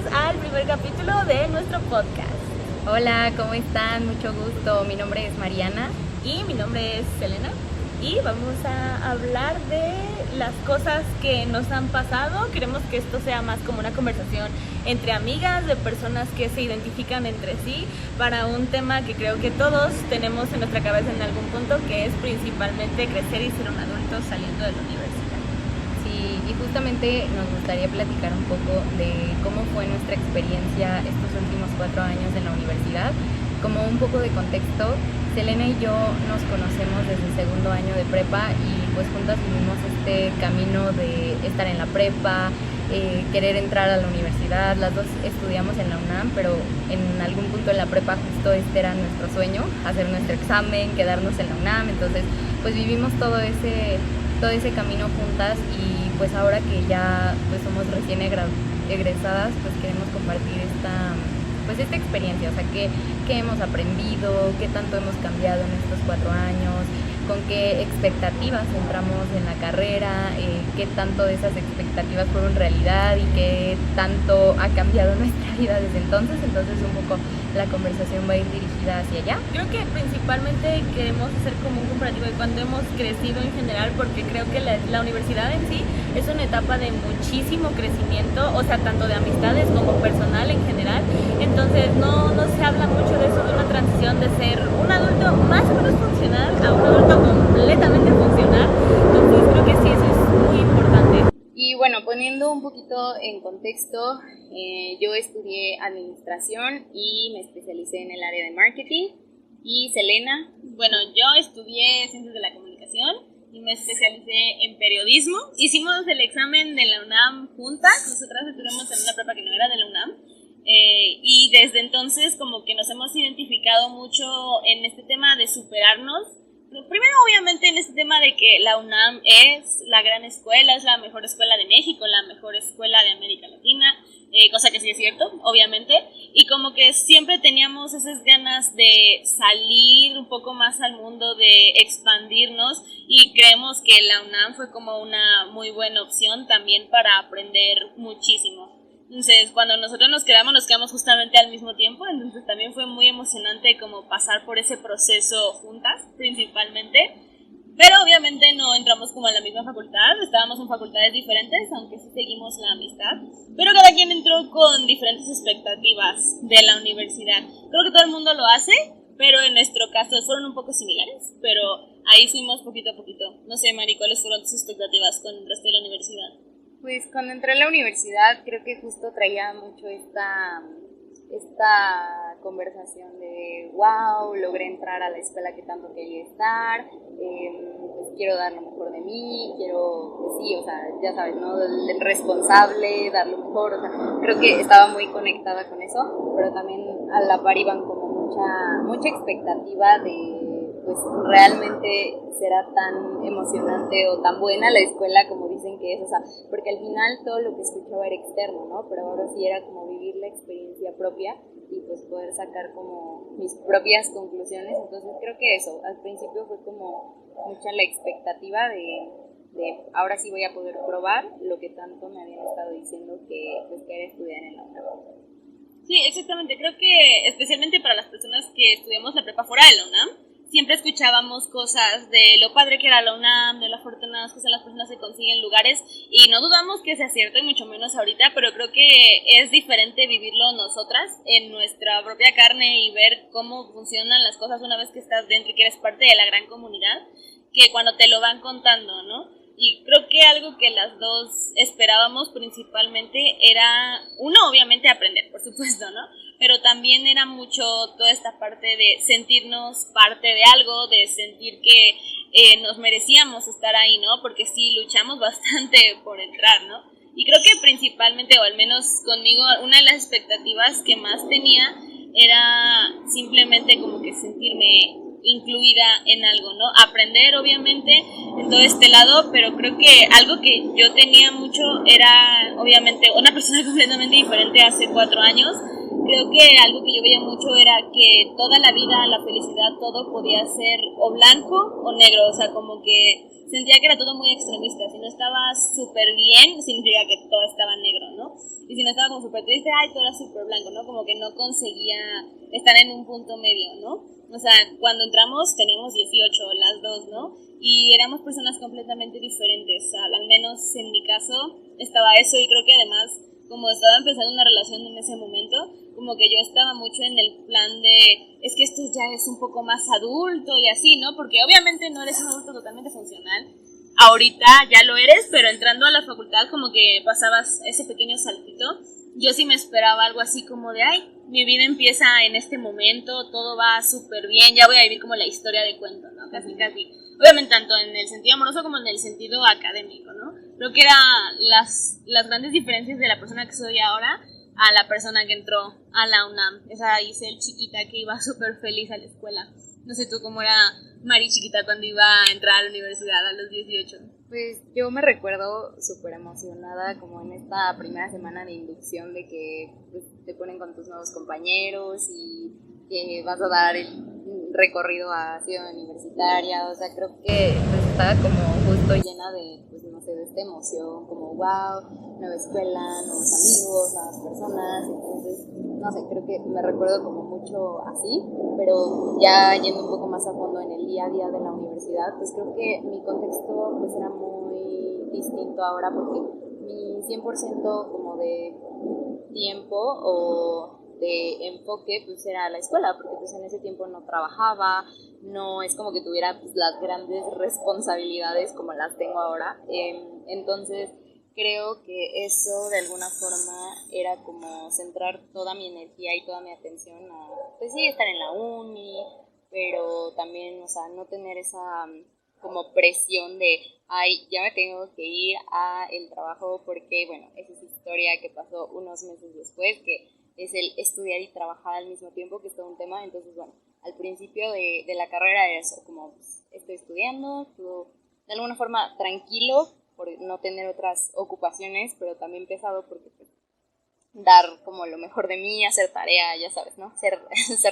al primer capítulo de nuestro podcast. Hola, ¿cómo están? Mucho gusto. Mi nombre es Mariana. Y mi nombre es Selena. Y vamos a hablar de las cosas que nos han pasado. Queremos que esto sea más como una conversación entre amigas, de personas que se identifican entre sí, para un tema que creo que todos tenemos en nuestra cabeza en algún punto, que es principalmente crecer y ser un adulto saliendo de la universidad. Sí, y justamente nos gustaría platicar un poco de cómo fue nuestra experiencia estos últimos 4 años en la universidad. Como un poco de contexto, Selena y yo nos conocemos desde el segundo año de prepa y pues juntas vivimos este camino de estar en la prepa, querer entrar a la universidad. Las dos estudiamos en la UNAM, pero en algún punto en la prepa justo este era nuestro sueño, hacer nuestro examen, quedarnos en la UNAM. Entonces pues vivimos todo ese camino juntas y pues ahora que ya pues somos recién egresadas, pues queremos compartir esta experiencia, o sea, qué hemos aprendido, qué tanto hemos cambiado en estos 4 años, con qué expectativas entramos en la carrera, qué tanto de esas expectativas fueron realidad y qué tanto ha cambiado nuestra vida desde entonces. Entonces un poco la conversación va a ir dirigida hacia allá. Creo que principalmente queremos hacer como un comparativo de cuando hemos crecido en general, porque creo que la universidad en sí es una etapa de muchísimo crecimiento, o sea, tanto de amistades como personal en general. Entonces no se habla mucho de eso, de una transición de ser un adulto más o menos funcional a un adulto completamente funcional. Entonces creo que sí, eso es muy importante. Y bueno, poniendo un poquito en contexto, yo estudié administración y me especialicé en el área de marketing. ¿Y Selena? Bueno, yo estudié ciencias de la comunicación y me especialicé en periodismo. Hicimos el examen de la UNAM juntas, nosotras estuvimos en una prepa que no era de la UNAM. Y desde entonces como que nos hemos identificado mucho en este tema de superarnos. Primero, obviamente, en este tema de que la UNAM es la gran escuela, es la mejor escuela de México, la mejor escuela de América Latina, cosa que sí es cierto, obviamente, y como que siempre teníamos esas ganas de salir un poco más al mundo, de expandirnos, y creemos que la UNAM fue como una muy buena opción también para aprender muchísimo. Entonces, cuando nosotros nos quedamos justamente al mismo tiempo, entonces también fue muy emocionante como pasar por ese proceso juntas, principalmente. Pero obviamente no entramos como a la misma facultad, estábamos en facultades diferentes, aunque sí seguimos la amistad. Pero cada quien entró con diferentes expectativas de la universidad. Creo que todo el mundo lo hace, pero en nuestro caso fueron un poco similares, pero ahí fuimos poquito a poquito. No sé, Mari, ¿cuáles fueron tus expectativas con el resto de la universidad? Pues cuando entré a la universidad creo que justo traía mucho esta conversación de wow, logré entrar a la escuela que tanto quería estar, pues quiero dar lo mejor de mí, quiero, pues sí, o sea, ya sabes, ¿no? El responsable, dar lo mejor, o sea, creo que estaba muy conectada con eso, pero también a la par iban como mucha expectativa de pues realmente será tan emocionante o tan buena la escuela como dicen que es, o sea, porque al final todo lo que escuchaba era externo, ¿no? Pero ahora sí era como vivir la experiencia propia y pues poder sacar como mis propias conclusiones. Entonces creo que eso, al principio fue como mucha la expectativa de ahora sí voy a poder probar lo que tanto me habían estado diciendo que pues que era estudiar en la UNAM. Sí, exactamente, creo que especialmente para las personas que estudiamos la prepa fuera de la UNAM, siempre escuchábamos cosas de lo padre que era la UNAM, de lo afortunadas que son las personas que consiguen lugares, y no dudamos que sea cierto, y mucho menos ahorita, pero creo que es diferente vivirlo nosotras en nuestra propia carne y ver cómo funcionan las cosas una vez que estás dentro y que eres parte de la gran comunidad, que cuando te lo van contando, ¿no? Y creo que algo que las dos esperábamos principalmente era, uno, obviamente aprender, por supuesto, ¿no? Pero también era mucho toda esta parte de sentirnos parte de algo, de sentir que nos merecíamos estar ahí, ¿no? Porque sí luchamos bastante por entrar, ¿no? Y creo que principalmente, o al menos conmigo, una de las expectativas que más tenía era simplemente como que sentirme incluida en algo, ¿no? Aprender, obviamente, en todo este lado, pero creo que algo que yo tenía mucho era, obviamente, una persona completamente diferente hace 4 años. Creo que algo que yo veía mucho era que toda la vida, la felicidad, todo podía ser o blanco o negro, o sea, como que sentía que era todo muy extremista. Si no estaba súper bien, significa que todo estaba negro, ¿no? y si no estaba como súper triste, ay, todo era súper blanco, ¿no? Como que no conseguía estar en un punto medio, ¿no? O sea, cuando entramos teníamos 18, las dos, ¿no? Y éramos personas completamente diferentes, al menos en mi caso estaba eso, y creo que además, como estaba empezando una relación en ese momento, como que yo estaba mucho en el plan de, es que esto ya es un poco más adulto y así, ¿no? Porque obviamente no eres un adulto totalmente funcional, ahorita ya lo eres, pero entrando a la facultad como que pasabas ese pequeño saltito. Yo sí me esperaba algo así como de, ay, mi vida empieza en este momento, todo va súper bien, ya voy a vivir como la historia de cuento, ¿no? Casi, casi. Obviamente tanto en el sentido amoroso como en el sentido académico, ¿no? Creo que eran las grandes diferencias de la persona que soy ahora a la persona que entró a la UNAM. Esa Isel chiquita que iba súper feliz a la escuela. No sé tú cómo era Mari chiquita cuando iba a entrar a la universidad a los 18. Pues yo me recuerdo súper emocionada como en esta primera semana de inducción de que pues, te ponen con tus nuevos compañeros y que vas a dar el recorrido a Ciudad Universitaria. O sea, creo que pues, estaba como justo llena de, pues no sé, de esta emoción, como wow, nueva escuela, nuevos amigos, nuevas personas. Entonces, no sé, creo que me recuerdo como mucho así, pero ya yendo un poco más a fondo en el día a día de la universidad, pues creo que mi contexto pues era muy distinto ahora porque mi 100% como de tiempo o de enfoque pues era la escuela, porque pues en ese tiempo no trabajaba, no es como que tuviera pues, las grandes responsabilidades como las tengo ahora, entonces creo que eso de alguna forma era como centrar toda mi energía y toda mi atención a, pues sí, estar en la uni, pero también, o sea, no tener esa como presión de, ay, ya me tengo que ir a el trabajo porque, bueno, esa es historia que pasó unos meses después, que es el estudiar y trabajar al mismo tiempo, que es todo un tema. Entonces, bueno, al principio de la carrera era eso, como pues, estoy estudiando, todo de alguna forma tranquilo, por no tener otras ocupaciones, pero también pesado porque pues, dar como lo mejor de mí, hacer tarea, ya sabes, ¿no? Ser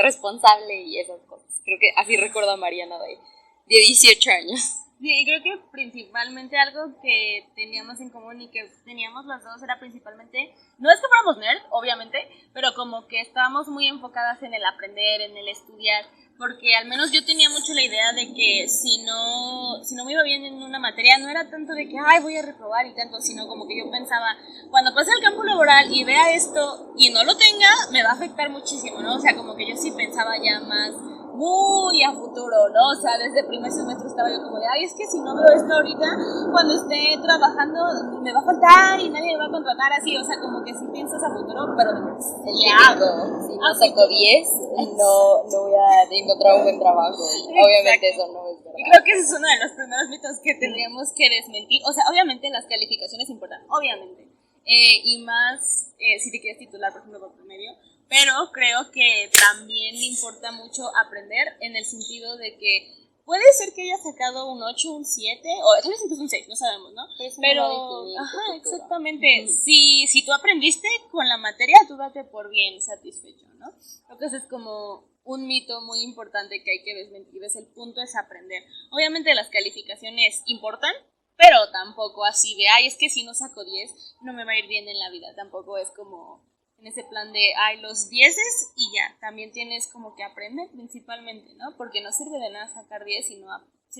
responsable y esas cosas. Creo que así recuerdo a Mariana de 18 años. Sí, creo que principalmente algo que teníamos en común y que teníamos las dos era principalmente, no es que fuéramos nerd, obviamente, pero como que estábamos muy enfocadas en el aprender, en el estudiar, porque al menos yo tenía mucho la idea de que si no me iba bien en una materia, no era tanto de que, ay, voy a reprobar y tanto, sino como que yo pensaba, cuando pase al campo laboral y vea esto y no lo tenga, me va a afectar muchísimo, ¿no? O sea, como que yo sí pensaba ya más muy a futuro, ¿no? O sea, desde el primer semestre estaba yo como de, ay, es que si no veo esto ahorita, cuando esté trabajando me va a faltar y nadie me va a contratar así, o sea, como que sí piensas a futuro, pero el típico, si no saco 10, no voy a encontrar un buen trabajo. Obviamente eso no es verdad. Y creo que ese es uno de los primeros mitos que tendríamos que desmentir. O sea, obviamente las calificaciones importan, obviamente. Y más si te quieres titular, por ejemplo, por promedio. Pero creo que también importa mucho aprender en el sentido de que puede ser que haya sacado un 8, un 7, o tal vez incluso un 6, no sabemos, ¿no? Pero ajá, exactamente. Si tú aprendiste con la materia, tú date por bien satisfecho, ¿no? Entonces es como un mito muy importante que hay que desmentir, es el punto es aprender. Obviamente las calificaciones importan, pero tampoco así de, ay, es que si no saco 10, no me va a ir bien en la vida. Tampoco es como en ese plan de, ay, los 10 y ya. También tienes como que aprender principalmente, ¿no? Porque no sirve de nada sacar 10 si no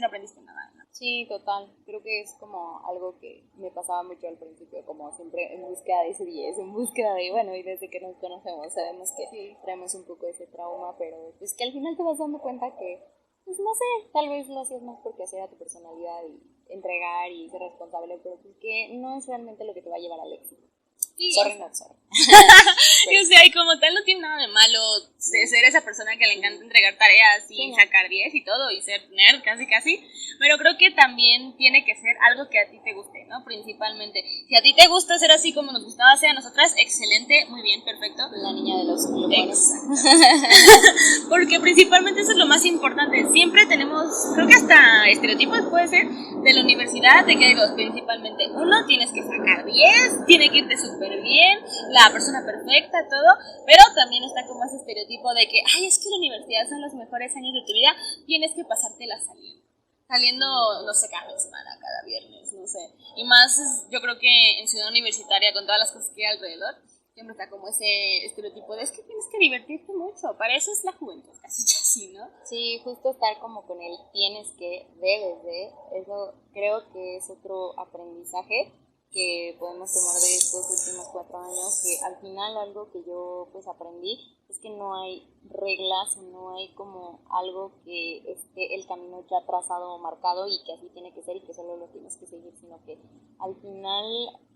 aprendiste nada, ¿no? Sí, total. Creo que es como algo que me pasaba mucho al principio, como siempre en búsqueda de ese 10, en búsqueda de, bueno, y desde que nos conocemos sabemos que sí, traemos un poco ese trauma, pero pues que al final te vas dando cuenta que, pues no sé, tal vez lo hacías más porque así era tu personalidad y entregar y ser responsable, pero pues que no es realmente lo que te va a llevar al éxito. Sí, sorry. Yo sé, y como tal no tiene nada de malo de ser esa persona que le encanta entregar tareas y sacar 10 y todo, y ser nerd casi, pero creo que también tiene que ser algo que a ti te guste, ¿no? Principalmente. Si a ti te gusta ser así como nos gustaba ser a nosotras, excelente, muy bien, perfecto. La niña de los plumones. Porque principalmente eso es lo más importante. Siempre tenemos, creo que hasta estereotipos puede ser, de la universidad, de que hay dos principalmente. Uno, tienes que sacar 10, tiene que irte súper bien, la persona perfecta, todo, pero también está como ese estereotipo de que, ay, es que la universidad son los mejores años de tu vida, tienes que pasártela saliendo. Saliendo, no sé, cada semana, cada viernes, no sé. Y más, yo creo que en Ciudad Universitaria, con todas las cosas que hay alrededor, siempre está como ese estereotipo de es que tienes que divertirte mucho, para eso es la juventud, casi así, ¿no? Sí, justo estar como con el tienes que, debes de, eso creo que es otro aprendizaje que podemos tomar de estos últimos 4 años, que al final algo que yo pues aprendí es que no hay reglas, no hay como algo que esté el camino ya trazado o marcado y que así tiene que ser y que solo lo tienes que seguir, sino que al final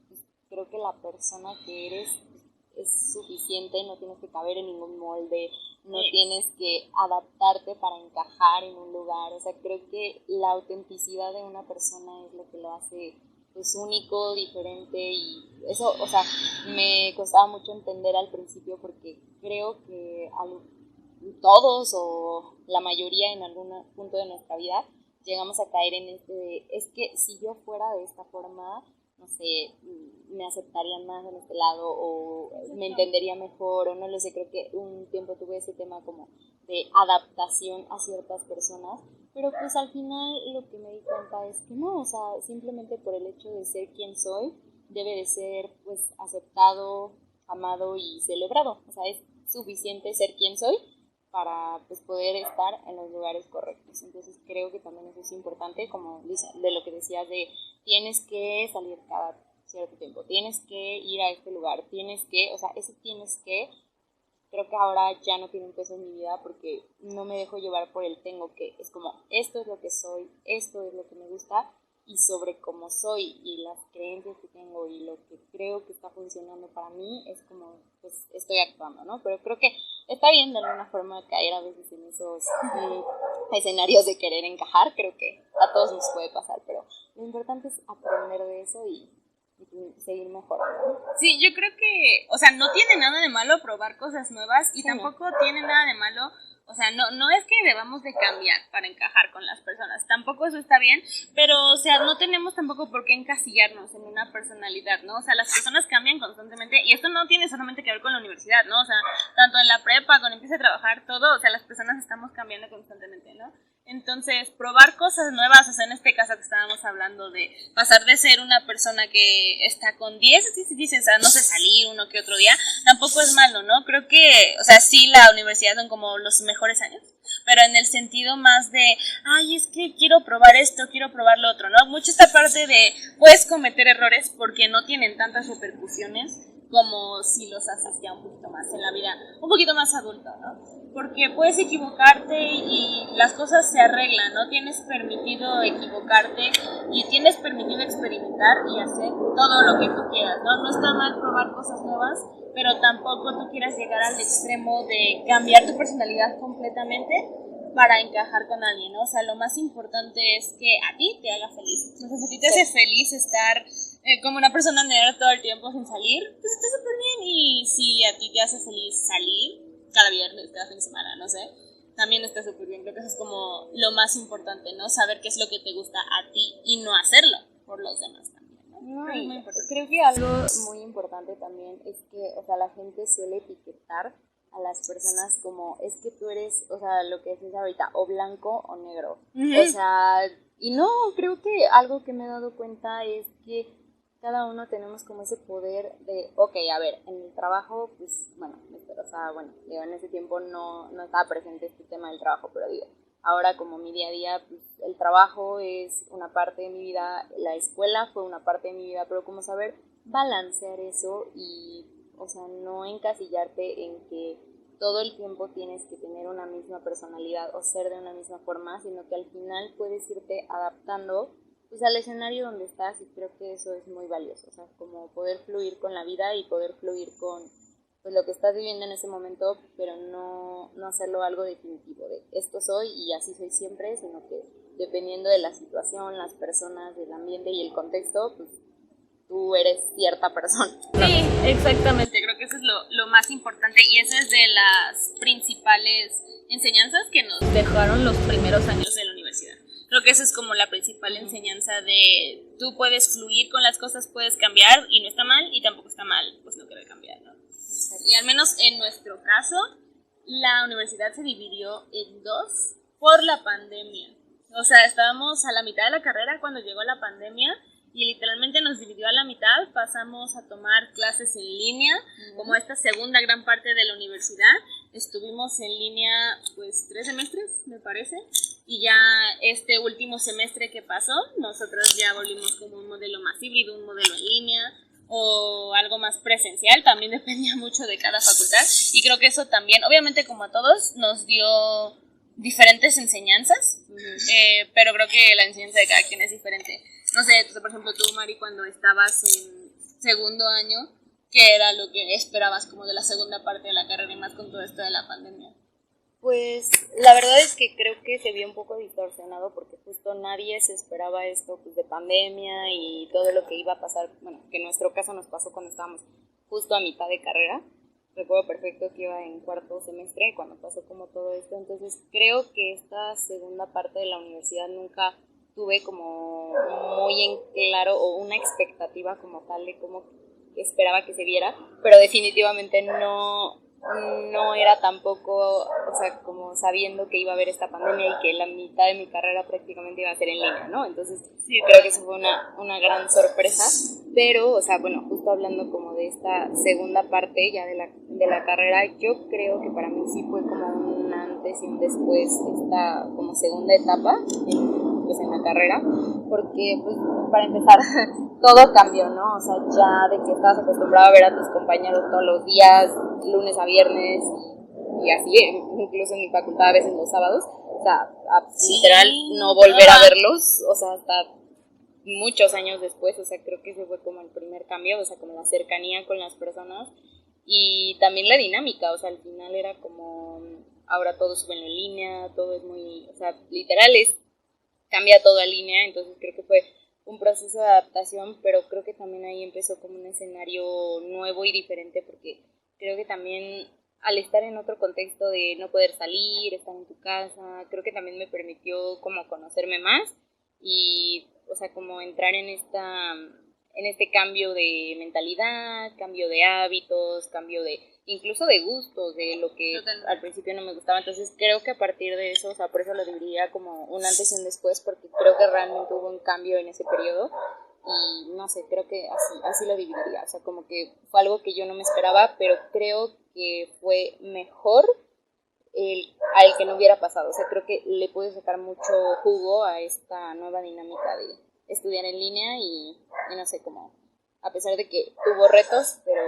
pues, creo que la persona que eres es suficiente, no tienes que caber en ningún molde, no tienes que adaptarte para encajar en un lugar, o sea, creo que la autenticidad de una persona es lo que lo hace pues único, diferente y eso, o sea, me costaba mucho entender al principio porque creo que todos o la mayoría en algún punto de nuestra vida llegamos a caer en es que si yo fuera de esta forma, no sé, me aceptarían más en este lado o me entendería mejor o no lo sé, creo que un tiempo tuve ese tema como de adaptación a ciertas personas, pero pues al final lo que me di cuenta es que no, o sea, simplemente por el hecho de ser quien soy, debe de ser pues aceptado, amado y celebrado, o sea, es suficiente ser quien soy para pues poder estar en los lugares correctos. Entonces creo que también eso es importante, como de lo que decías de tienes que salir cada cierto tiempo, tienes que ir a este lugar, tienes que, o sea, ese tienes que, creo que ahora ya no tiene un peso en mi vida porque no me dejo llevar por el tengo que, es como esto es lo que soy, esto es lo que me gusta y sobre cómo soy y las creencias que tengo y lo que creo que está funcionando para mí es como pues estoy actuando, ¿no? Pero creo que está bien de alguna forma caer a veces en esos escenarios de querer encajar, creo que a todos nos puede pasar, pero lo importante es aprender de eso y seguir mejorando. Sí, yo creo que, o sea, no tiene nada de malo probar cosas nuevas y tampoco tiene nada de malo, o sea, no es que debamos de cambiar para encajar con las personas, tampoco eso está bien, pero, o sea, no tenemos tampoco por qué encasillarnos en una personalidad, ¿no? O sea, las personas cambian constantemente y esto no tiene solamente que ver con la universidad, ¿no? O sea, tanto en la prepa, cuando empieza a trabajar todo, o sea, las personas estamos cambiando constantemente, ¿no? Entonces, probar cosas nuevas, o sea, en este caso que estábamos hablando de pasar de ser una persona que está con 10, o sea, no sé, salir uno que otro día, tampoco es malo, ¿no? Creo que, o sea, sí, la universidad son como los mejores años, pero en el sentido más de, ay, es que quiero probar esto, quiero probar lo otro, ¿no? Mucho esta parte de, puedes cometer errores porque no tienen tantas repercusiones como si los haces ya un poquito más en la vida, un poquito más adulto, ¿no? Porque puedes equivocarte y las cosas se arreglan, ¿no? Tienes permitido equivocarte y tienes permitido experimentar y hacer todo lo que tú quieras, ¿no? No está mal probar cosas nuevas, pero tampoco tú quieras llegar al extremo de cambiar tu personalidad completamente para encajar con alguien, ¿no? O sea, lo más importante es que a ti te haga feliz. Entonces, si a ti te hace feliz estar como una persona nerd todo el tiempo sin salir, pues está súper bien. Y si a ti te hace feliz salir cada viernes, cada fin de semana, no sé, también está súper bien. Creo que eso es como lo más importante, ¿no? Saber qué es lo que te gusta a ti y no hacerlo por los demás también, ¿no? Creo que algo muy importante también es que, o sea, la gente suele etiquetar a las personas como, es que tú eres, o sea, lo que decís ahorita, o blanco o negro. O sea, y no, creo que algo que me he dado cuenta es que cada uno tenemos como ese poder de, ok, a ver, en el trabajo, pues, bueno, o sea, bueno, digo, en ese tiempo no estaba presente este tema del trabajo, pero digo, ahora como mi día a día, pues, el trabajo es una parte de mi vida, la escuela fue una parte de mi vida, pero como saber balancear eso y, o sea, no encasillarte en que todo el tiempo tienes que tener una misma personalidad o ser de una misma forma, sino que al final puedes irte adaptando pues al escenario donde estás y creo que eso es muy valioso, o sea, como poder fluir con la vida y poder fluir con pues lo que estás viviendo en ese momento, pero no hacerlo algo definitivo de esto soy y así soy siempre, sino que dependiendo de la situación, las personas, el ambiente y el contexto, pues tú eres cierta persona. Sí, exactamente, creo que eso es lo más importante y esa es de las principales enseñanzas que nos dejaron los primeros años de la universidad. Creo que esa es como la principal enseñanza de tú puedes fluir con las cosas, puedes cambiar y no está mal y tampoco está mal pues no querer cambiar, ¿no? Y al menos en nuestro caso, la universidad se dividió en dos por la pandemia. O sea, estábamos a la mitad de la carrera cuando llegó la pandemia y literalmente nos dividió a la mitad, pasamos a tomar clases en línea, como esta segunda gran parte de la universidad. Estuvimos en línea pues 3 semestres, me parece, y ya este último semestre que pasó, nosotros ya volvimos como un modelo más híbrido, un modelo en línea o algo más presencial, también dependía mucho de cada facultad, y creo que eso también, obviamente como a todos, nos dio diferentes enseñanzas, pero creo que la enseñanza de cada quien es diferente. No sé, por ejemplo, tú, Mari, cuando estabas en segundo año, ¿qué era lo que esperabas como de la segunda parte de la carrera y más con todo esto de la pandemia? Pues la verdad es que creo que se vio un poco distorsionado porque justo nadie se esperaba esto pues, de pandemia y todo lo que iba a pasar, bueno, que en nuestro caso nos pasó cuando estábamos justo a mitad de carrera. Recuerdo perfecto que iba en cuarto semestre cuando pasó como todo esto, entonces creo que esta segunda parte de la universidad nunca tuve como muy en claro o una expectativa como tal de cómo esperaba que se viera, pero definitivamente no era tampoco, o sea, como sabiendo que iba a haber esta pandemia y que la mitad de mi carrera prácticamente iba a ser en línea, ¿no? Entonces sí, creo que eso fue una gran sorpresa, pero, o sea, bueno, justo hablando como de esta segunda parte ya de la carrera, yo creo que para mí sí fue como un antes y un después esta como segunda etapa en la carrera, porque pues para empezar todo cambió, ¿no? O sea, ya de que estabas acostumbrado a ver a tus compañeros todos los días, lunes a viernes, y así, incluso en mi facultad a veces los sábados, o sea, literal no volver a verlos, o sea, hasta muchos años después, o sea, creo que ese fue como el primer cambio, o sea, como la cercanía con las personas y también la dinámica, o sea, al final era como, ahora todo sube en línea, todo es muy, o sea, literal cambia todo a línea, entonces creo que fue un proceso de adaptación, pero creo que también ahí empezó como un escenario nuevo y diferente, porque creo que también al estar en otro contexto de no poder salir, estar en tu casa, creo que también me permitió como conocerme más y, o sea, como entrar en este cambio de mentalidad, cambio de hábitos, cambio de incluso de gustos, de lo que al principio no me gustaba. Entonces creo que a partir de eso, o sea, por eso lo dividiría como un antes y un después, porque creo que realmente hubo un cambio en ese periodo y no sé, creo que así lo dividiría. O sea, como que fue algo que yo no me esperaba, pero creo que fue mejor al que no hubiera pasado. O sea, creo que le pude sacar mucho jugo a esta nueva dinámica de estudiar en línea y no sé, como a pesar de que tuvo retos, pero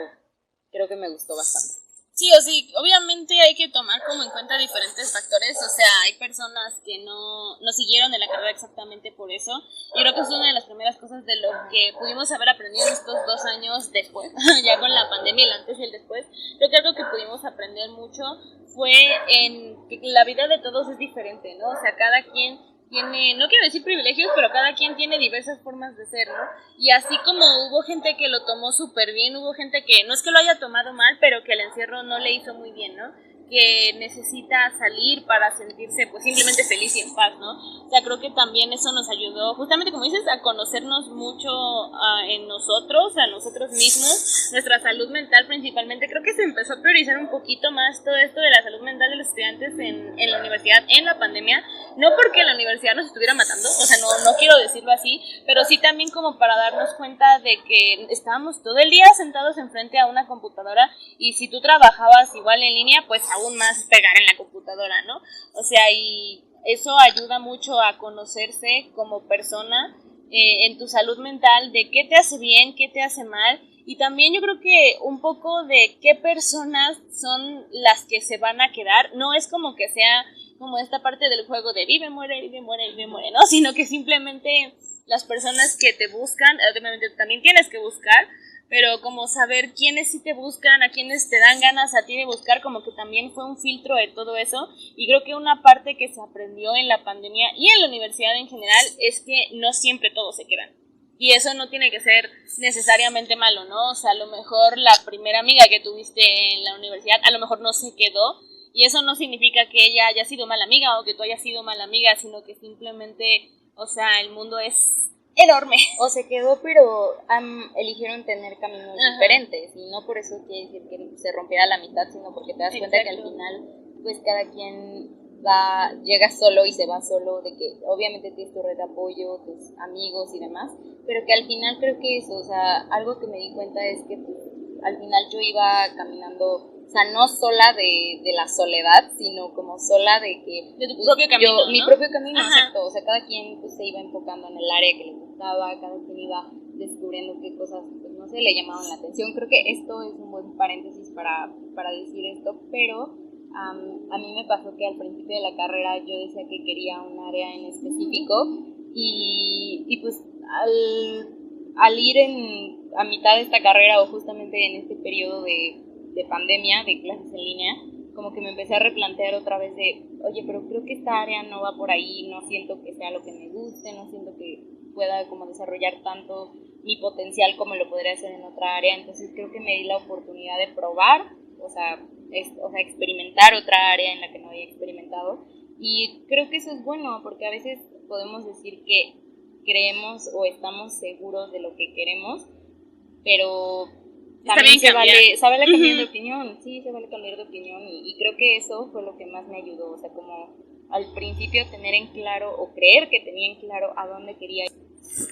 creo que me gustó bastante. Sí, o sí, obviamente hay que tomar como en cuenta diferentes factores, o sea, hay personas que no siguieron en la carrera exactamente por eso, y creo que es una de las primeras cosas de lo que pudimos haber aprendido en estos 2 años después, ya con la pandemia, el antes y el después. Creo que algo que pudimos aprender mucho fue en que la vida de todos es diferente, ¿no? O sea, cada quien tiene, no quiero decir privilegios, pero cada quien tiene diversas formas de ser, ¿no? Y así como hubo gente que lo tomó súper bien, hubo gente que no es que lo haya tomado mal, pero que el encierro no le hizo muy bien, ¿no? Que necesita salir para sentirse pues simplemente feliz y en paz, ¿no? O sea, creo que también eso nos ayudó, justamente como dices, a conocernos mucho en nosotros, a nosotros mismos, nuestra salud mental principalmente. Creo que se empezó a priorizar un poquito más todo esto de la salud mental de los estudiantes en la universidad, en la pandemia, no porque la universidad nos estuviera matando, o sea, no quiero decirlo así, pero sí también como para darnos cuenta de que estábamos todo el día sentados enfrente a una computadora y si tú trabajabas igual en línea, pues aún más pegar en la computadora, ¿no? O sea, y eso ayuda mucho a conocerse como persona, en tu salud mental, de qué te hace bien, qué te hace mal, y también yo creo que un poco de qué personas son las que se van a quedar. No es como que sea como esta parte del juego de vive, muere, vive, muere, vive, muere, ¿no? Sino que simplemente las personas que te buscan, obviamente también tienes que buscar, pero como saber quiénes sí te buscan, a quiénes te dan ganas a ti de buscar, como que también fue un filtro de todo eso. Y creo que una parte que se aprendió en la pandemia y en la universidad en general es que no siempre todos se quedan. Y eso no tiene que ser necesariamente malo, ¿no? O sea, a lo mejor la primera amiga que tuviste en la universidad a lo mejor no se quedó, y eso no significa que ella haya sido mala amiga o que tú hayas sido mala amiga, sino que simplemente, o sea, el mundo es enorme. O se quedó, pero eligieron tener caminos diferentes, y no por eso quiere decir que se rompiera la mitad, sino porque te das cuenta que al final, pues cada quien llega solo y se va solo, de que obviamente tienes tu red de apoyo, tus amigos y demás, pero que al final creo que eso, o sea, algo que me di cuenta es que pues, al final yo iba caminando, o sea, no sola de la soledad, sino como sola de que... De tu propio camino, mi ¿no? propio camino, Ajá. exacto, o sea, cada quien pues, se iba enfocando en el área que le gustaba, cada quien iba descubriendo qué cosas, pues no sé, le llamaban la atención. Creo que esto es un buen paréntesis para decir esto, pero a mí me pasó que al principio de la carrera yo decía que quería un área en específico y pues al ir a mitad de esta carrera o justamente en este periodo de pandemia, de clases en línea, como que me empecé a replantear otra vez de, oye, pero creo que esta área no va por ahí, no siento que sea lo que me guste, no siento que pueda como desarrollar tanto mi potencial como lo podría hacer en otra área. Entonces creo que me di la oportunidad de probar, o sea, experimentar otra área en la que no había experimentado, y creo que eso es bueno porque a veces podemos decir que creemos o estamos seguros de lo que queremos, pero también se vale cambiar de opinión, sí, se vale cambiar de opinión, y creo que eso fue lo que más me ayudó, o sea, como al principio tener en claro o creer que tenía en claro a dónde quería ir,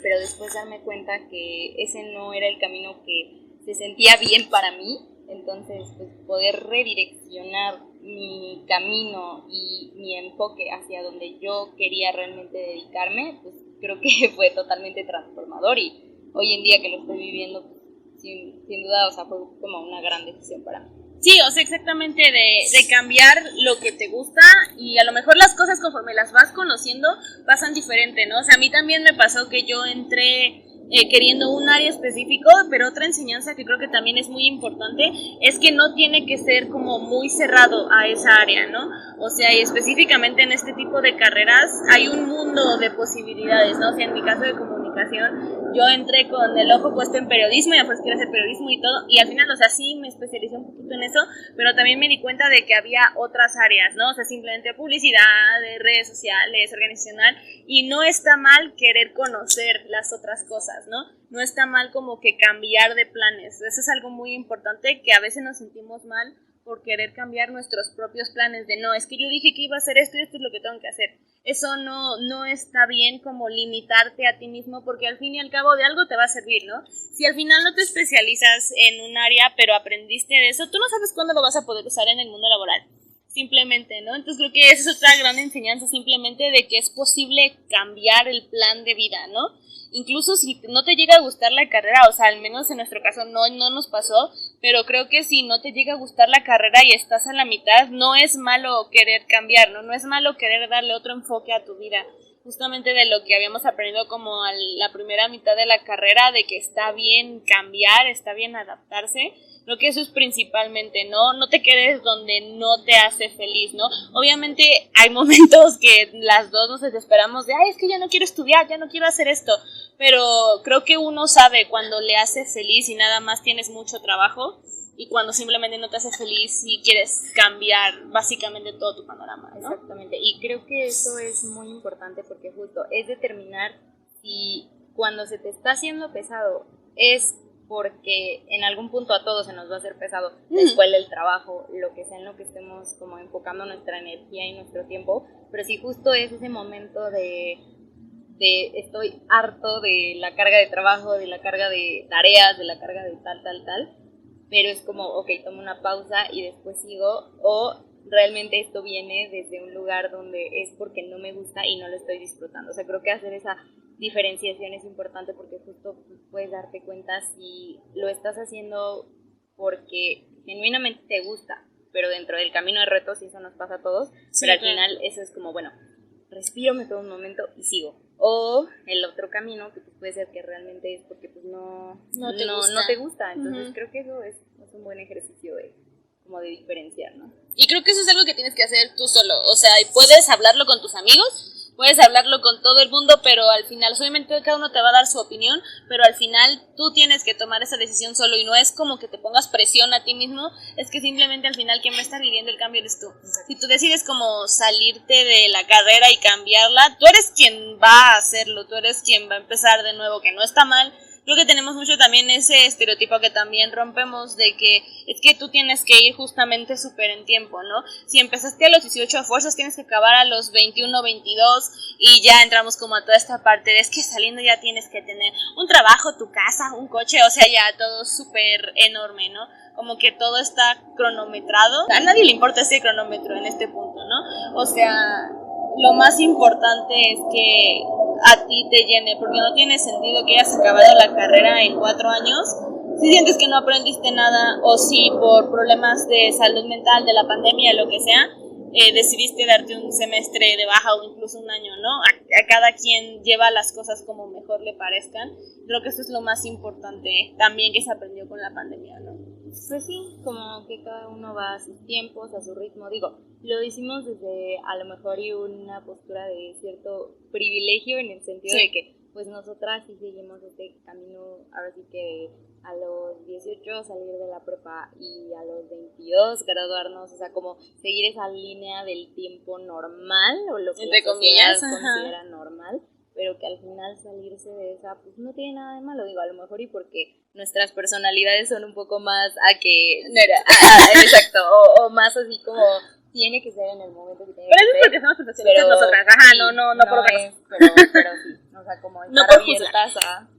pero después darme cuenta que ese no era el camino que se sentía bien para mí. Entonces, pues poder redireccionar mi camino y mi enfoque hacia donde yo quería realmente dedicarme, pues creo que fue totalmente transformador, y hoy en día que lo estoy viviendo, pues, sin duda, o sea, fue como una gran decisión para mí. Sí, o sea, exactamente de cambiar lo que te gusta, y a lo mejor las cosas conforme las vas conociendo pasan diferente, ¿no? O sea, a mí también me pasó que yo entré queriendo un área específico, pero otra enseñanza que creo que también es muy importante es que no tiene que ser como muy cerrado a esa área, ¿no? O sea, y específicamente en este tipo de carreras hay un mundo de posibilidades, ¿no? O sea, en mi caso de comunicación, yo entré con el ojo puesto en periodismo y después quería hacer periodismo y todo, y al final, o sea, sí me especialicé un poquito en eso, pero también me di cuenta de que había otras áreas, ¿no? O sea, simplemente publicidad, de redes sociales, organizacional, y no está mal querer conocer las otras cosas, ¿no? No está mal como que cambiar de planes. Eso es algo muy importante, que a veces nos sentimos mal por querer cambiar nuestros propios planes de no, es que yo dije que iba a hacer esto y esto es lo que tengo que hacer. Eso no está bien, como limitarte a ti mismo, porque al fin y al cabo de algo te va a servir, ¿no? Si al final no te especializas en un área, pero aprendiste de eso, tú no sabes cuándo lo vas a poder usar en el mundo laboral. Simplemente, ¿no? Entonces creo que esa es otra gran enseñanza, simplemente de que es posible cambiar el plan de vida, ¿no? Incluso si no te llega a gustar la carrera, o sea, al menos en nuestro caso no nos pasó, pero creo que si no te llega a gustar la carrera y estás a la mitad, no es malo querer cambiar, ¿no? No es malo querer darle otro enfoque a tu vida. Justamente de lo que habíamos aprendido como a la primera mitad de la carrera, de que está bien cambiar, está bien adaptarse. Creo que eso es principalmente, ¿no? No te quedes donde no te hace feliz, ¿no? Obviamente hay momentos que las dos nos desesperamos de, ay, es que ya no quiero estudiar, ya no quiero hacer esto, pero creo que uno sabe cuando le hace feliz y nada más tienes mucho trabajo, y cuando simplemente no te hace feliz y quieres cambiar básicamente todo tu panorama, ¿no? Exactamente, y creo que eso es muy importante porque justo es determinar si cuando se te está haciendo pesado es porque en algún punto a todos se nos va a hacer pesado la escuela, el trabajo, lo que sea en lo que estemos como enfocando nuestra energía y nuestro tiempo, pero si justo es ese momento de estoy harto de la carga de trabajo, de la carga de tareas, de la carga de tal, pero es como, ok, tomo una pausa y después sigo, o realmente esto viene desde un lugar donde es porque no me gusta y no lo estoy disfrutando. O sea, creo que hacer esa diferenciación es importante porque justo puedes darte cuenta si lo estás haciendo porque genuinamente te gusta, pero dentro del camino de retos, y eso nos pasa a todos, sí, pero al final eso es como, bueno, respiro, me tomo un momento y sigo. O el otro camino, que pues puede ser que realmente es porque pues no te gusta. Entonces creo que eso es un buen ejercicio como de diferenciar, ¿no? Y creo que eso es algo que tienes que hacer tú solo. O sea, puedes hablarlo con tus amigos, puedes hablarlo con todo el mundo, pero al final, obviamente cada uno te va a dar su opinión, pero al final tú tienes que tomar esa decisión solo, y no es como que te pongas presión a ti mismo, es que simplemente al final quien va a estar viviendo el cambio eres tú. Si tú decides como salirte de la carrera y cambiarla, tú eres quien va a hacerlo, tú eres quien va a empezar de nuevo, que no está mal. Creo que tenemos mucho también ese estereotipo que también rompemos de que es que tú tienes que ir justamente súper en tiempo, ¿no? Si empezaste a los 18 a fuerzas, tienes que acabar a los 21, 22 y ya entramos como a toda esta parte de es que saliendo ya tienes que tener un trabajo, tu casa, un coche, o sea, ya todo súper enorme, ¿no? Como que todo está cronometrado. A nadie le importa ese cronómetro en este punto, ¿no? O sea, lo más importante es que a ti te llene, porque no tiene sentido que hayas acabado la carrera en 4 años si sientes que no aprendiste nada o si por problemas de salud mental, de la pandemia, lo que sea, decidiste darte un semestre de baja o incluso un año, ¿no? A cada quien lleva las cosas como mejor le parezcan. Creo que eso es lo más importante también que se aprendió con la pandemia, ¿no? Pues sí, como que cada uno va a sus tiempos, a su ritmo. Digo, lo hicimos desde a lo mejor y una postura de cierto privilegio en el sentido de que pues nosotras sí seguimos este camino, ahora sí que a los 18 salir de la prepa y a los 22 graduarnos, o sea, como seguir esa línea del tiempo normal o lo que entre la sociedad comillas considera normal, pero que al final salirse de esa pues no tiene nada de malo, digo, a lo mejor y porque nuestras personalidades son un poco más exacto, o más así como tiene que ser en el momento que tiene pero eso que es porque somos profesionales nosotras, ajá, sí, no por otra cosa. pero sí, o sea, como No estar por juzgar. abiertas a,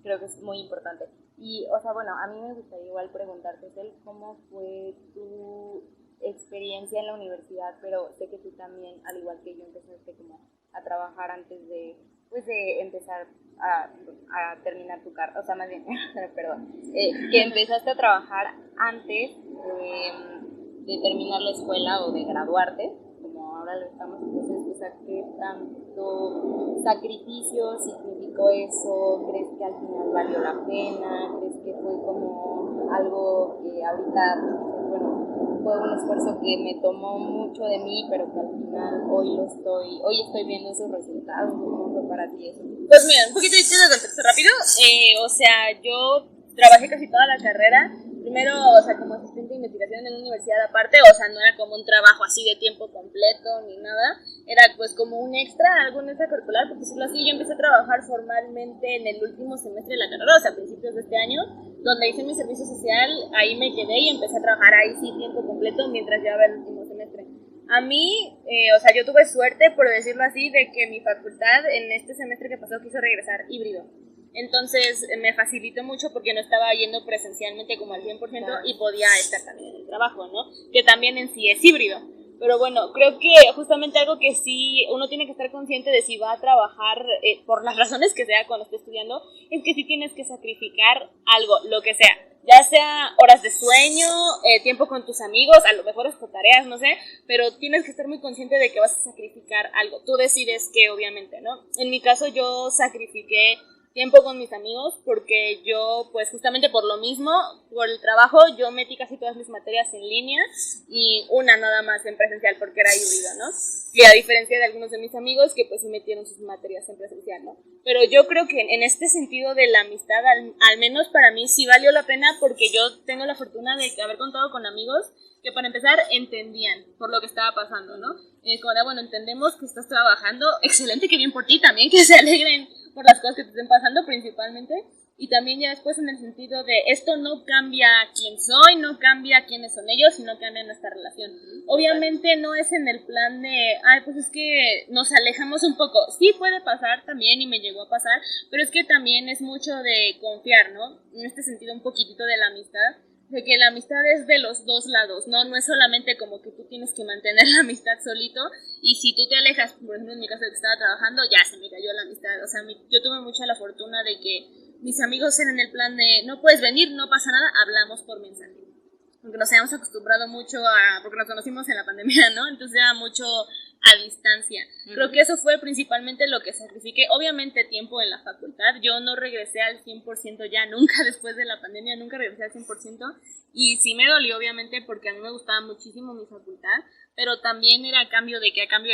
creo que es muy importante. Y, o sea, bueno, a mí me gustaría igual preguntarte, Cel, ¿cómo fue tu experiencia en la universidad? Pero sé que tú también, al igual que yo, empezaste como a trabajar antes de, pues, de empezar a terminar tu carrera, o sea, más bien, perdón, que empezaste a trabajar antes de terminar la escuela o de graduarte, como ahora lo estamos, entonces, o sea, ¿qué tanto sacrificio significó eso? ¿Crees que al final valió la pena? ¿Crees que fue como algo que ahorita, bueno, fue un esfuerzo que me tomó mucho de mí, pero que al final hoy estoy viendo esos resultados? ¿Cómo fue para ti eso? Pues mira, un poquito de contexto rápido. O sea, yo trabajé casi toda la carrera. Primero, o sea, como asistente de investigación en una universidad aparte, o sea, no era como un trabajo así de tiempo completo ni nada. Era pues como un extra, algo extracurricular, por decirlo así. Yo empecé a trabajar formalmente en el último semestre de la carrera, o sea, a principios de este año, donde hice mi servicio social, ahí me quedé y empecé a trabajar ahí sí tiempo completo mientras llevaba el último semestre. A mí, o sea, yo tuve suerte, por decirlo así, de que mi facultad en este semestre que pasó quiso regresar híbrido. Entonces me facilitó mucho porque no estaba yendo presencialmente como al 100% y podía estar también en el trabajo, ¿no? Que también en sí es híbrido. Pero bueno, creo que justamente algo que sí uno tiene que estar consciente de si va a trabajar por las razones que sea cuando esté estudiando, es que sí tienes que sacrificar algo, lo que sea. Ya sea horas de sueño, tiempo con tus amigos, a lo mejor hasta tareas, no sé, pero tienes que estar muy consciente de que vas a sacrificar algo. Tú decides qué, obviamente, ¿no? En mi caso yo sacrifiqué tiempo con mis amigos porque yo, pues justamente por lo mismo, por el trabajo, yo metí casi todas mis materias en línea y una nada más en presencial porque era híbrido, ¿no? Y a diferencia de algunos de mis amigos que pues sí metieron sus materias en presencial, ¿no? Pero yo creo que en este sentido de la amistad, al menos para mí sí valió la pena porque yo tengo la fortuna de haber contado con amigos que para empezar entendían por lo que estaba pasando, ¿no? Como de, bueno, entendemos que estás trabajando, excelente, que bien por ti también, que se alegren por las cosas que te estén pasando principalmente, y también ya después en el sentido de esto no cambia quién soy, no cambia quiénes son ellos, sino cambia nuestra relación. Obviamente no es en el plan de, ay, pues es que nos alejamos un poco, sí puede pasar también y me llegó a pasar, pero es que también es mucho de confiar, ¿no? En este sentido un poquitito de la amistad, de que la amistad es de los dos lados, ¿no? No es solamente como que tú tienes que mantener la amistad solito y si tú te alejas, por ejemplo en mi caso de que estaba trabajando, ya se me cayó la amistad. O sea, yo tuve mucha la fortuna de que mis amigos eran en el plan de no puedes venir, no pasa nada, hablamos por mensaje. Porque nos habíamos acostumbrado mucho porque nos conocimos en la pandemia, ¿no? Entonces era mucho a distancia. Creo que eso fue principalmente lo que sacrifiqué. Obviamente tiempo en la facultad. Yo no regresé al 100% ya nunca después de la pandemia, nunca regresé al 100%. Y sí me dolió obviamente porque a mí me gustaba muchísimo mi facultad, pero también era a cambio de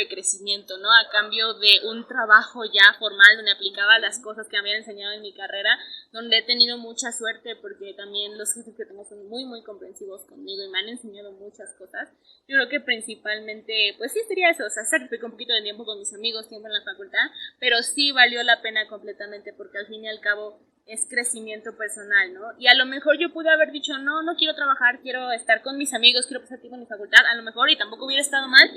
crecimiento, ¿no? A cambio de un trabajo ya formal donde aplicaba las cosas que me habían enseñado en mi carrera, donde he tenido mucha suerte porque también los jefes que tengo son muy, muy comprensivos conmigo y me han enseñado muchas cosas. Yo creo que principalmente, pues sí sería eso, o sea, sacrifico un poquito de tiempo con mis amigos, tiempo en la facultad, pero sí valió la pena completamente porque al fin y al cabo es crecimiento personal, ¿no? Y a lo mejor yo pude haber dicho, no quiero trabajar, quiero estar con mis amigos, quiero pasar tiempo en mi facultad, a lo mejor, y tampoco hubiera estado mal,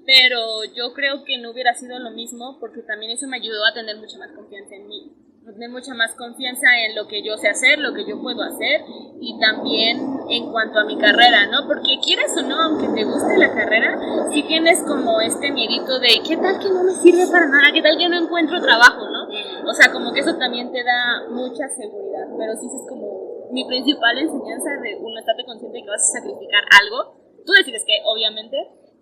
pero yo creo que no hubiera sido lo mismo porque también eso me ayudó a tener mucha más confianza en mí, tener mucha más confianza en lo que yo sé hacer, lo que yo puedo hacer, y también en cuanto a mi carrera, ¿no? Porque quieras o no, aunque te guste la carrera, sí tienes como este miedito de ¿qué tal que no me sirve para nada? ¿Qué tal que no encuentro trabajo, no? O sea, como que eso también te da mucha seguridad, pero sí es como mi principal enseñanza de uno, estarte consciente de que vas a sacrificar algo, tú decides que obviamente,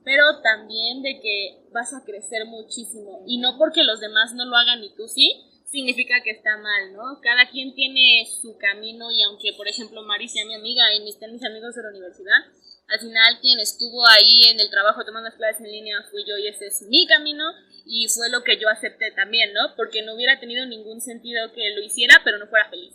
pero también de que vas a crecer muchísimo, y no porque los demás no lo hagan y tú sí, significa que está mal, ¿no? Cada quien tiene su camino, y aunque, por ejemplo, Mari sea mi amiga y mis amigos de la universidad, al final quien estuvo ahí en el trabajo tomando las clases en línea fui yo, y ese es mi camino, y fue lo que yo acepté también, ¿no? Porque no hubiera tenido ningún sentido que lo hiciera, pero no fuera feliz.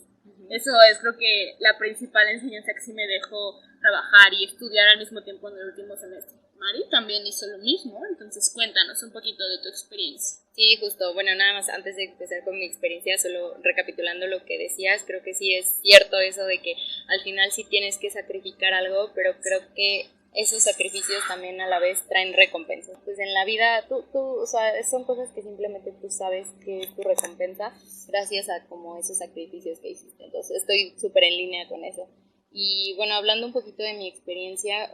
Eso es, creo que la principal enseñanza que sí me dejó trabajar y estudiar al mismo tiempo en el último semestre. Mari también hizo lo mismo, entonces cuéntanos un poquito de tu experiencia. Sí, justo. Bueno, nada más antes de empezar con mi experiencia, solo recapitulando lo que decías, creo que sí es cierto eso de que al final sí tienes que sacrificar algo, pero creo que esos sacrificios también a la vez traen recompensas. Pues en la vida, o sea, son cosas que simplemente tú sabes que es tu recompensa gracias a como esos sacrificios que hiciste. Entonces estoy súper en línea con eso. Y bueno, hablando un poquito de mi experiencia,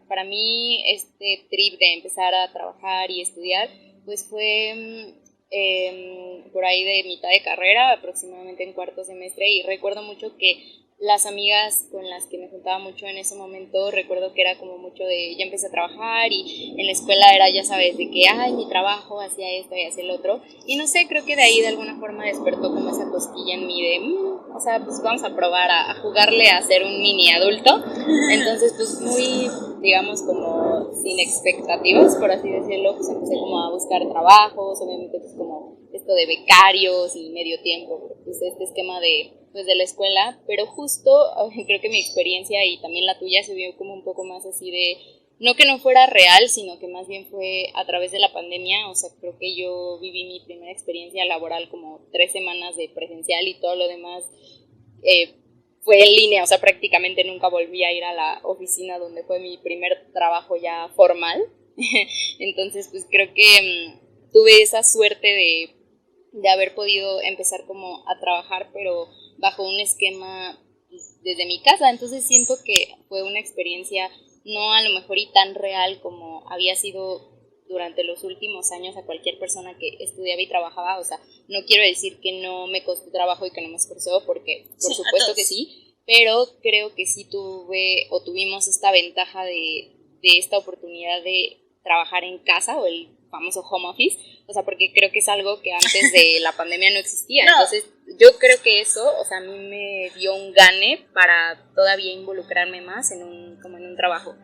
para mí este trip de empezar a trabajar y estudiar, pues fue por ahí de mitad de carrera, aproximadamente en cuarto semestre, y recuerdo mucho que las amigas con las que me juntaba mucho en ese momento, recuerdo que era como mucho de, ya empecé a trabajar y en la escuela era, ya sabes, de que, ay, mi trabajo, hacía esto y hacía el otro, y no sé, creo que de ahí de alguna forma despertó como esa cosquilla en mí de, o sea, pues vamos a probar a jugarle a ser un mini adulto. Entonces pues muy, digamos, como sin expectativas, por así decirlo, pues empecé como a buscar trabajos, obviamente pues como esto de becarios y medio tiempo, pues este esquema de la escuela, pero justo creo que mi experiencia y también la tuya se vio como un poco más así de, no que no fuera real, sino que más bien fue a través de la pandemia. O sea, creo que yo viví mi primera experiencia laboral como 3 semanas de presencial y todo lo demás fue en línea, o sea, prácticamente nunca volví a ir a la oficina donde fue mi primer trabajo ya formal. Entonces, pues creo que tuve esa suerte de haber podido empezar como a trabajar, pero bajo un esquema desde mi casa. Entonces siento que fue una experiencia no a lo mejor y tan real como había sido durante los últimos años a cualquier persona que estudiaba y trabajaba. O sea, no quiero decir que no me costó trabajo y que no me esforzó, porque por supuesto que sí, pero creo que sí tuvimos esta ventaja de esta oportunidad de trabajar en casa, o el famoso home office, o sea, porque creo que es algo que antes de la pandemia no existía. No. Entonces yo creo que eso, o sea, a mí me dio un gane para todavía involucrarme más en un trabajo.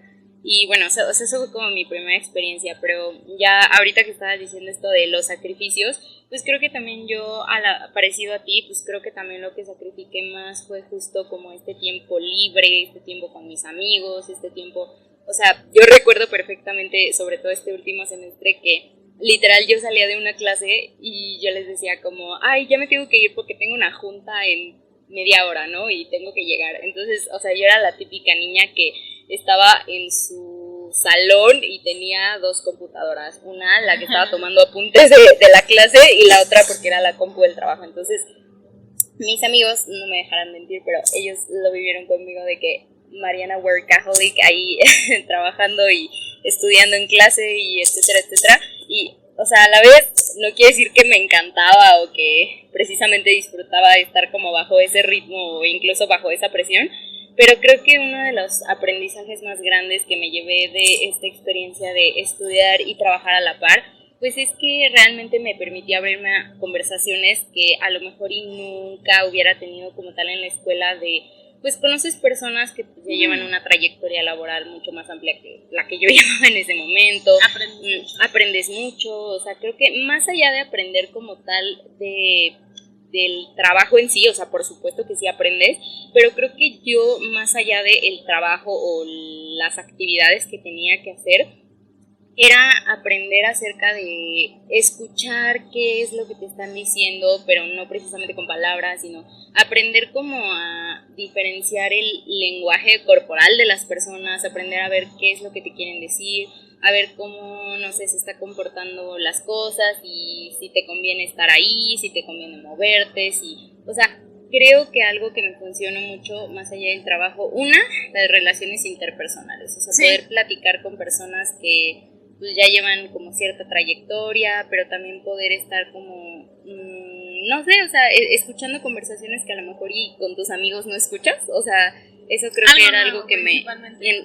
Y bueno, o sea, eso fue como mi primera experiencia, pero ya ahorita que estabas diciendo esto de los sacrificios, pues creo que también yo, parecido a ti, pues creo que también lo que sacrifiqué más fue justo como este tiempo libre, este tiempo con mis amigos, este tiempo, o sea, yo recuerdo perfectamente, sobre todo este último semestre, que literal yo salía de una clase y yo les decía como, ay, ya me tengo que ir porque tengo una junta en media hora, ¿no? Y tengo que llegar. Entonces, o sea, yo era la típica niña que estaba en su salón y tenía 2 computadoras, una la que estaba tomando apuntes de la clase y la otra porque era la compu del trabajo. Entonces mis amigos no me dejarán mentir, pero ellos lo vivieron conmigo, de que Mariana workaholic ahí trabajando y estudiando en clase y etcétera, etcétera. Y, o sea, a la vez no quiere decir que me encantaba o que precisamente disfrutaba de estar como bajo ese ritmo o incluso bajo esa presión, pero creo que uno de los aprendizajes más grandes que me llevé de esta experiencia de estudiar y trabajar a la par, pues es que realmente me permitía abrirme a conversaciones que a lo mejor y nunca hubiera tenido como tal en la escuela, de pues conoces personas que pues, ya llevan una trayectoria laboral mucho más amplia que la que yo llevaba en ese momento. Aprendes mucho, o sea, creo que más allá de aprender como tal del trabajo en sí, o sea, por supuesto que sí aprendes, pero creo que yo más allá del trabajo o las actividades que tenía que hacer, era aprender acerca de escuchar qué es lo que te están diciendo, pero no precisamente con palabras, sino aprender como a diferenciar el lenguaje corporal de las personas, aprender a ver qué es lo que te quieren decir, a ver cómo, no sé, se está comportando las cosas y si te conviene estar ahí, si te conviene moverte, o sea, creo que algo que me funciona mucho más allá del trabajo, las relaciones interpersonales, o sea, poder platicar con personas que pues ya llevan como cierta trayectoria, pero también poder estar como, no sé, o sea, escuchando conversaciones que a lo mejor y con tus amigos no escuchas, o sea, eso creo que era algo que me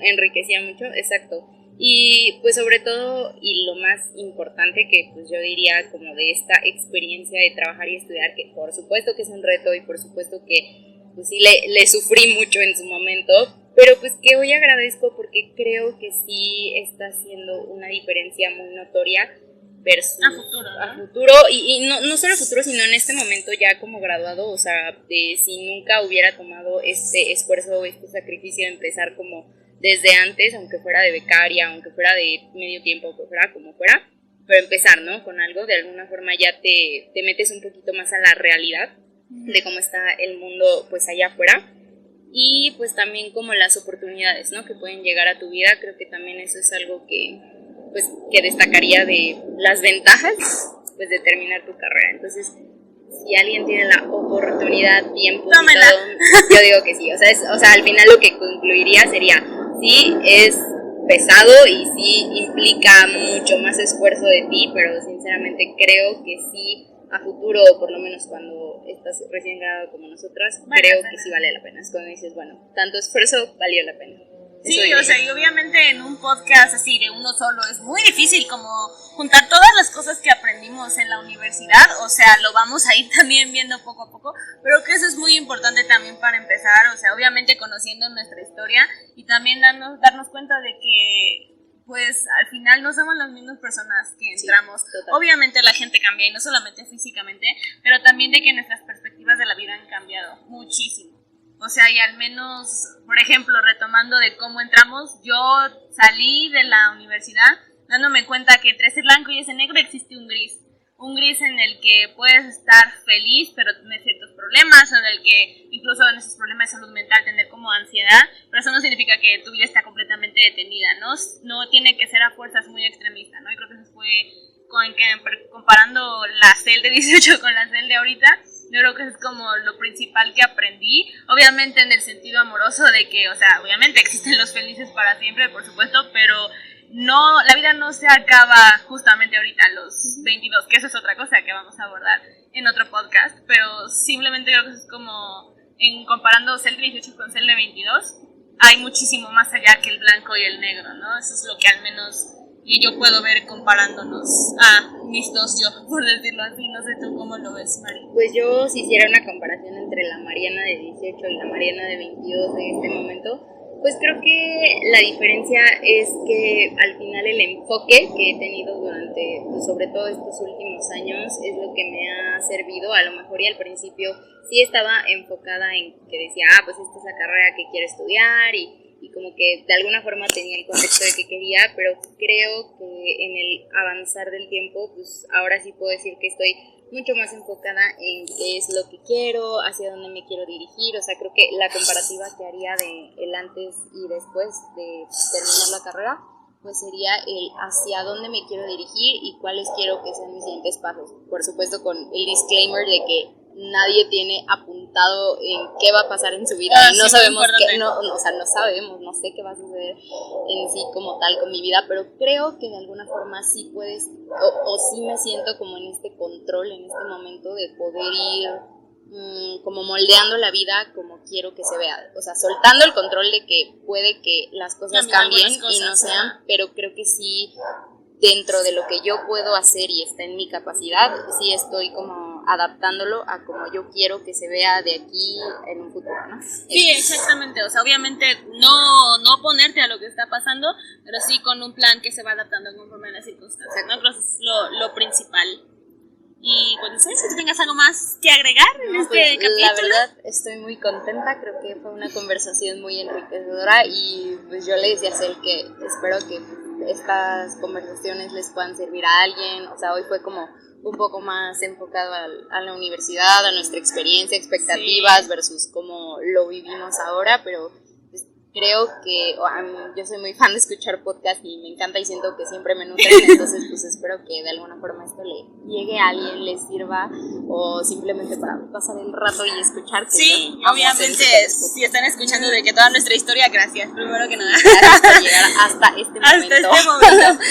enriquecía mucho, exacto. Y pues sobre todo, y lo más importante que pues yo diría como de esta experiencia de trabajar y estudiar, que por supuesto que es un reto y por supuesto que pues sí le sufrí mucho en su momento, pero pues que hoy agradezco porque creo que sí está haciendo una diferencia muy notoria versus a futuro y no solo a futuro, sino en este momento ya como graduado, o sea, si nunca hubiera tomado este esfuerzo, este sacrificio de empezar como desde antes, aunque fuera de becaria, aunque fuera de medio tiempo, aunque fuera como fuera, pero empezar, ¿no? Con algo, de alguna forma ya te metes un poquito más a la realidad de cómo está el mundo pues allá afuera. Y pues también como las oportunidades, ¿no? Que pueden llegar a tu vida, creo que también eso es algo que destacaría de las ventajas pues de terminar tu carrera. Entonces, si alguien tiene la oportunidad, tiempo, todo, yo digo que sí. O sea, al final lo que concluiría sería, sí, es pesado y sí implica mucho más esfuerzo de ti, pero sinceramente creo que sí, a futuro, o por lo menos cuando estás recién graduado como nosotras, creo que sí vale la pena. Es cuando dices, bueno, tanto esfuerzo valió la pena. Sí, o sea, y obviamente en un podcast así de uno solo es muy difícil como juntar todas las cosas que aprendimos en la universidad, o sea, lo vamos a ir también viendo poco a poco, pero que eso es muy importante también para empezar, o sea, obviamente conociendo nuestra historia y también darnos cuenta de que pues al final no somos las mismas personas que entramos. Sí, obviamente la gente cambia y no solamente físicamente, pero también de que nuestras perspectivas de la vida han cambiado muchísimo. O sea, y al menos, por ejemplo, retomando de cómo entramos, yo salí de la universidad dándome cuenta que entre ese blanco y ese negro existe un gris. Un gris en el que puedes estar feliz, pero tener ciertos problemas, en el que incluso en esos problemas de salud mental tener como ansiedad, pero eso no significa que tu vida está completamente detenida, ¿no? No tiene que ser a fuerzas muy extremistas, ¿no? Y creo que eso fue comparando la CEL de 18 con la CEL de ahorita, yo creo que es como lo principal que aprendí, obviamente en el sentido amoroso de que, o sea, obviamente existen los felices para siempre, por supuesto, pero no, la vida no se acaba justamente ahorita a los 22, que eso es otra cosa que vamos a abordar en otro podcast, pero simplemente creo que eso es como, comparando CEL de 18 con CEL de 22, hay muchísimo más allá que el blanco y el negro, ¿no? Eso es lo que al menos yo puedo ver comparándonos a mis dos yo, por decirlo así. No sé tú cómo lo ves, Mari. Pues yo, si hiciera una comparación entre la Mariana de 18 y la Mariana de 22 de este momento, pues creo que la diferencia es que al final el enfoque que he tenido durante, pues sobre todo estos últimos años, es lo que me ha servido. A lo mejor y al principio sí estaba enfocada en que decía, pues esta es la carrera que quiero estudiar y como que de alguna forma tenía el contexto de que quería, pero creo que en el avanzar del tiempo, pues ahora sí puedo decir que estoy mucho más enfocada en qué es lo que quiero, hacia dónde me quiero dirigir. O sea, creo que la comparativa que haría de el antes y después de terminar la carrera, pues sería el hacia dónde me quiero dirigir y cuáles quiero que sean mis siguientes pasos. Por supuesto con el disclaimer de que nadie tiene apuntado en qué va a pasar en su vida y no sabemos qué, no sabemos, no sé qué va a suceder en sí como tal con mi vida, pero creo que de alguna forma sí puedes o sí me siento como en este control en este momento de poder ir como moldeando la vida como quiero que se vea, o sea, soltando el control de que puede que las cosas cambien y no sean, pero creo que sí dentro de lo que yo puedo hacer y está en mi capacidad, sí estoy como como adaptándolo a como yo quiero que se vea de aquí en un futuro, ¿no? Sí, exactamente, o sea, obviamente no ponerte a lo que está pasando, pero sí con un plan que se va adaptando conforme a las circunstancias, ¿no? Creo que eso es lo principal. Y pues no sé si tengas algo más que agregar en este capítulo. La verdad estoy muy contenta, creo que fue una conversación muy enriquecedora y pues yo le decía a Cel que espero que estas conversaciones les puedan servir a alguien, o sea, hoy fue como un poco más enfocado a la universidad, a nuestra experiencia, expectativas versus cómo lo vivimos ahora, pero pues, creo que yo soy muy fan de escuchar podcast y me encanta y siento que siempre me nutren, entonces pues espero que de alguna forma esto le llegue a alguien, les sirva o simplemente para pasar el rato y escuchar. Que sí, obviamente si están escuchando de que toda nuestra historia, gracias, primero que nada. Gracias por llegar hasta este momento.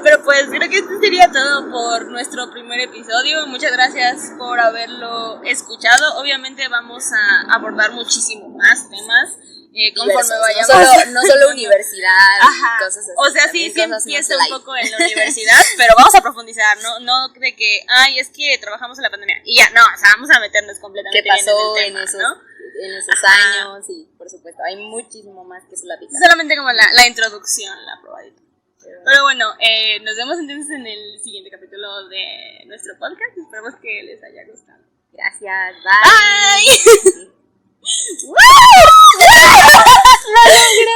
Pero pues creo que esto sería todo por nuestro primer episodio. Muchas gracias por haberlo escuchado. Obviamente vamos a abordar muchísimo más temas. Conforme vayamos, no solo universidad, ajá, cosas así. O sea, sí empieza un poco en la universidad, pero vamos a profundizar, no de que, es que trabajamos en la pandemia y ya, no, o sea, vamos a meternos completamente ¿qué pasó en el tema, en esos años? Y por supuesto, hay muchísimo más que platicar. Solamente como la introducción, la probadita. Pero bueno, nos vemos entonces en el siguiente capítulo de nuestro podcast. Esperamos que les haya gustado. Gracias, bye. ¡Wow! ¡Lo logré!